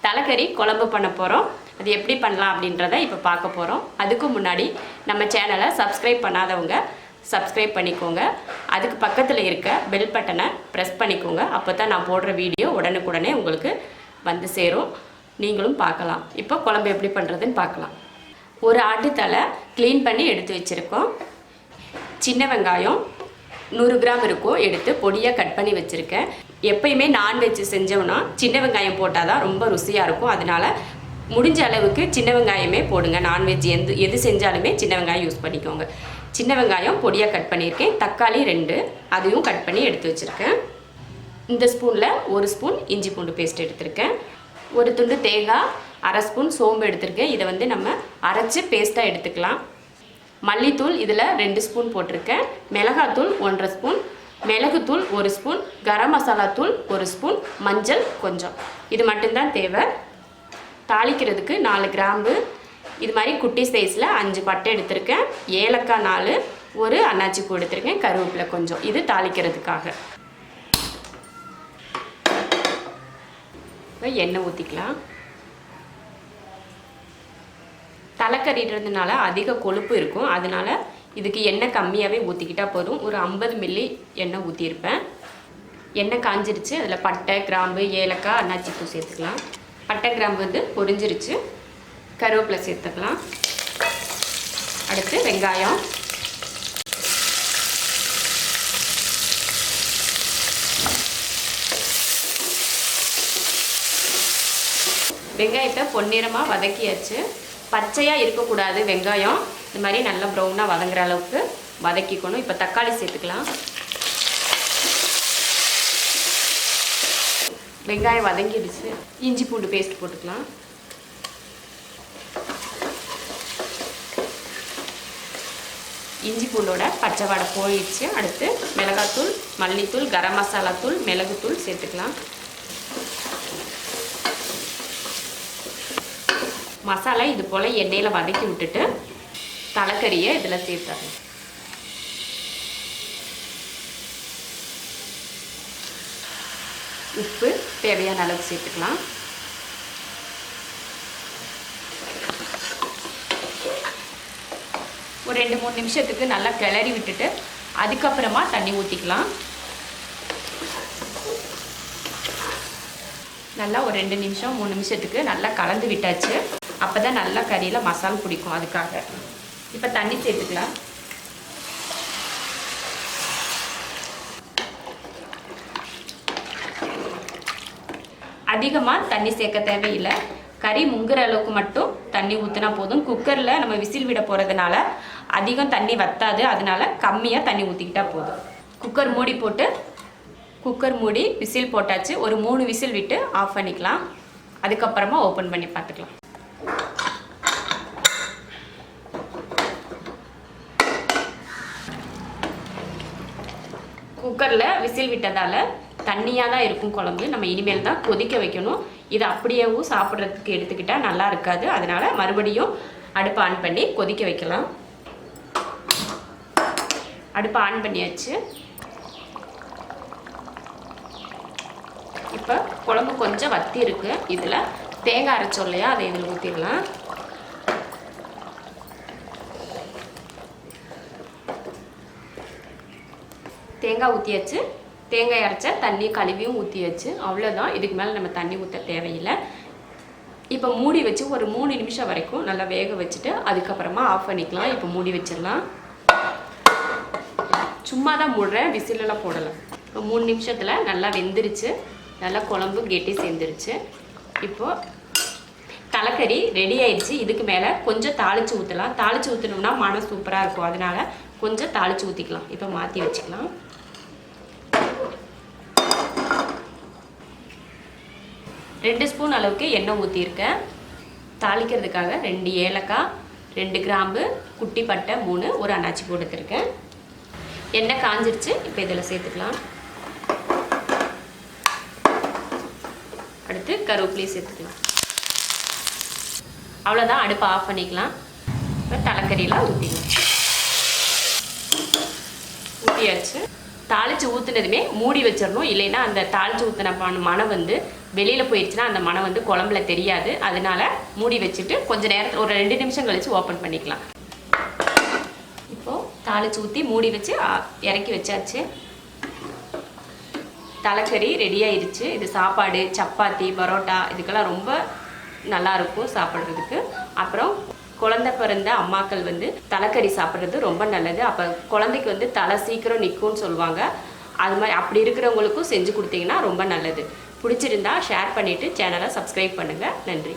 தலைக்கறி குழம்பு பண்ண போகிறோம். அது எப்படி பண்ணலாம் அப்படின்றத இப்போ பார்க்க போகிறோம். அதுக்கு முன்னாடி நம்ம சேனலை சப்ஸ்கிரைப் பண்ணாதவங்க சப்ஸ்கிரைப் பண்ணிக்கோங்க. அதுக்கு பக்கத்தில் இருக்க பெல் பட்டனை ப்ரெஸ் பண்ணிக்கோங்க. அப்போ தான் நான் போடுற வீடியோ உடனுக்குடனே உங்களுக்கு வந்து சேரும், நீங்களும் பார்க்கலாம். இப்போ குழம்பு எப்படி பண்ணுறதுன்னு பார்க்கலாம். ஒரு ஆட்டுத்தலை க்ளீன் பண்ணி எடுத்து வச்சுருக்கோம். சின்ன வெங்காயம் 100 கிராம் இருக்கும், எடுத்து பொடியாக கட் பண்ணி வச்சுருக்கேன். எப்பயுமே நான்வெஜ் செஞ்சோன்னா சின்ன வெங்காயம் போட்டால் தான் ரொம்ப ருசியாக இருக்கும். அதனால் முடிஞ்ச அளவுக்கு சின்ன வெங்காயமே போடுங்க. நான்வெஜ் எது செஞ்சாலுமே சின்ன வெங்காயம் யூஸ் பண்ணிக்கோங்க. சின்ன வெங்காயம் பொடியாக கட் பண்ணியிருக்கேன். தக்காளி 2 அதையும் கட் பண்ணி எடுத்து வச்சுருக்கேன். இந்த ஸ்பூனில் 1 ஸ்பூன் இஞ்சி பூண்டு பேஸ்ட் எடுத்திருக்கேன். ஒரு துண்டு தேங்காய், 1/2 ஸ்பூன் சோம்பு எடுத்திருக்கேன். இதை வந்து நம்ம அரைச்சி பேஸ்ட்டாக எடுத்துக்கலாம். மல்லித்தூள் இதில் 2 ஸ்பூன் போட்டிருக்கேன். மிளகாத்தூள் 1/2 ஸ்பூன், மிளகுத்தூள் 1 ஸ்பூன், கரம் மசாலா தூள் 1 ஸ்பூன், மஞ்சள் கொஞ்சம். இது மட்டும்தான் தேவை. தாளிக்கிறதுக்கு 4 கிராம்பு, இது மாதிரி குட்டி சைஸில் 5 பட்டை எடுத்திருக்கேன். ஏலக்காய் 4, ஒரு அன்னாச்சி பூ எடுத்திருக்கேன். கருவேப்பிலை கொஞ்சம். இது தாளிக்கிறதுக்காக. எண்ணெய் ஊற்றிக்கலாம். தலைக்கறின்றதுனால அதிக கொழுப்பு இருக்கும், அதனால் இதுக்கு எண்ணெய் கம்மியாகவே ஊற்றிக்கிட்டால் போதும். ஒரு 50 மில்லி எண்ணெய் ஊற்றிருப்பேன். எண்ணெய் காஞ்சிருச்சு. அதில் பட்டை, கிராம்பு, ஏலக்காய், அன்னாச்சி பூ சேர்த்துக்கலாம். பட்டை கிராம்பு வந்து பொரிஞ்சிருச்சு. கருவேப்பிலை சேர்த்துக்கலாம். அடுத்து வெங்காயம், வெங்காயத்தை பொன்னிறமாக வதக்கியாச்சு. பச்சையாக இருக்கக்கூடாது வெங்காயம், இந்த மாதிரி நல்லா ப்ரௌனாக வதங்குற அளவுக்கு வதக்கிக்கணும். இப்போ தக்காளி சேர்த்துக்கலாம். வெங்காயம் வதங்கிடுச்சு. இஞ்சி பூண்டு பேஸ்ட் போட்டுக்கலாம். இஞ்சி பூண்டோட பச்சை வாடை போயிடுச்சு. அடுத்து மிளகாத்தூள், மல்லித்தூள், கரம் மசாலா தூள், மிளகுத்தூள் சேர்த்துக்கலாம். மசாலா இது போல் எண்ணெயில் வதக்கி விட்டுட்டு தலைக்கறியை இதில் சேர்த்துறேன். உப்பு தேவையான அளவுக்கு சேர்த்துக்கலாம். ஒரு 2-3 நிமிஷத்துக்கு நல்லா கிளறி விட்டுட்டு அதுக்கப்புறமா தண்ணி ஊற்றிக்கலாம். நல்லா ஒரு 2 நிமிஷம் 3 நிமிஷத்துக்கு நல்லா கலந்து விட்டாச்சு. அப்போ தான் நல்லா கறியில் மசாலா பிடிக்கும், அதுக்காக. இப்போ தண்ணி சேர்த்துக்கலாம். அதிகமாக தண்ணி சேர்க்க தேவையில்லை. கறி முங்குற அளவுக்கு மட்டும் தண்ணி ஊற்றினா போதும். குக்கரில் நம்ம விசில் விட போகிறதுனால அதிகம் தண்ணி வற்றாது, அதனால கம்மியாக தண்ணி ஊற்றிக்கிட்டால் போதும். குக்கர் மூடி போட்டு விசில் போட்டாச்சு. ஒரு 3 விசில் விட்டு ஆஃப் பண்ணிக்கலாம். அதுக்கப்புறமா ஓப்பன் பண்ணி பார்த்துக்கலாம். குக்கரில் விசில் விட்டதால் தண்ணியாக தான் இருக்கும் குழம்பு. நம்ம இனிமேல் தான் கொதிக்க வைக்கணும். இது அப்படியேவும் சாப்பிட்றதுக்கு எடுத்துக்கிட்டால் நல்லா இருக்காது. அதனால் மறுபடியும் அடுப்பை ஆன் பண்ணி கொதிக்க வைக்கலாம். அடுப்பை ஆன் பண்ணியாச்சு. இப்போ குழம்பு கொஞ்சம் வத்தி இருக்கு. இதில் தேங்காய் அரைச்சோம் இல்லையா, அதை இதில் ஊற்றிடலாம். தேங்காய் ஊற்றியாச்சு. தேங்காய் அரைச்ச தண்ணி கழுவியும் ஊற்றியாச்சு. அவ்வளோதான். இதுக்கு மேலே நம்ம தண்ணி ஊற்ற தேவையில்லை. இப்போ மூடி வச்சு ஒரு 3 நிமிஷம் வரைக்கும் நல்லா வேக வச்சுட்டு அதுக்கப்புறமா ஆஃப் பண்ணிக்கலாம். இப்போ மூடி வச்சிடலாம். சும்மா தான் மூடுறேன், விசிலெல்லாம் போடலை. இப்போ 3 நிமிஷத்தில் நல்லா வெந்துருச்சு. நல்லா குழம்பு கெட்டி சேர்ந்துருச்சு. இப்போது தலைக்கறி ரெடி ஆயிடுச்சு. இதுக்கு மேலே கொஞ்சம் தாளித்து ஊற்றலாம். தாளித்து ஊற்றினோம்னா மனம் சூப்பராக இருக்கும், அதனால் கொஞ்சம் தாளித்து ஊற்றிக்கலாம். இப்போ மாற்றி வச்சுக்கலாம். ரெண்டு ஸ்பூன் அளவுக்கு எண்ணெய் ஊற்றிருக்கேன். தாளிக்கிறதுக்காக 2 ஏலக்காய், 2 கிராம்பு, குட்டி பட்டை 3, ஒரு அன்னாச்சி பூ எடுத்துருக்கேன். எண்ணெய் காஞ்சிருச்சு. இப்போ இதில் சேர்த்துக்கலாம். அடுத்து கருவேப்பிலையும் சேர்த்துக்கலாம். அவ்வளோதான். அடுப்பை ஆஃப் பண்ணிக்கலாம். இப்போ தலைக்கறியெலாம் ஊற்றியாச்சு. தாளித்து ஊற்றுனதுமே மூடி வச்சிடணும். இல்லைன்னா அந்த தாளித்து ஊற்றின மனம் வந்து வெளியில் போயிடுச்சுன்னா அந்த மனம் வந்து குழம்புல தெரியாது. அதனால மூடி வச்சுட்டு கொஞ்சம் நேரத்தில் ஒரு 2 நிமிஷம் கழித்து ஓப்பன் பண்ணிக்கலாம். இப்போது தாளித்து ஊற்றி மூடி வச்சு இறக்கி வச்சாச்சு. தலைக்கறி ரெடி ஆயிடுச்சு. இது சாப்பாடு, சப்பாத்தி, பரோட்டா இதுக்கெல்லாம் ரொம்ப நல்லாயிருக்கும் சாப்பிட்றதுக்கு. அப்புறம் குழந்தை பிறந்த அம்மாக்கள் வந்து தலைக்கறி சாப்பிட்றது ரொம்ப நல்லது. அப்போ குழந்தைக்கு வந்து தலை சீக்கிரம் நிற்கும்னு சொல்லுவாங்க. அது மாதிரி அப்படி இருக்கிறவங்களுக்கும் செஞ்சு கொடுத்தீங்கன்னா ரொம்ப நல்லது. பிடிச்சிருந்தா ஷேர் பண்ணிவிட்டு சேனலை சப்ஸ்கிரைப் பண்ணுங்கள். நன்றி.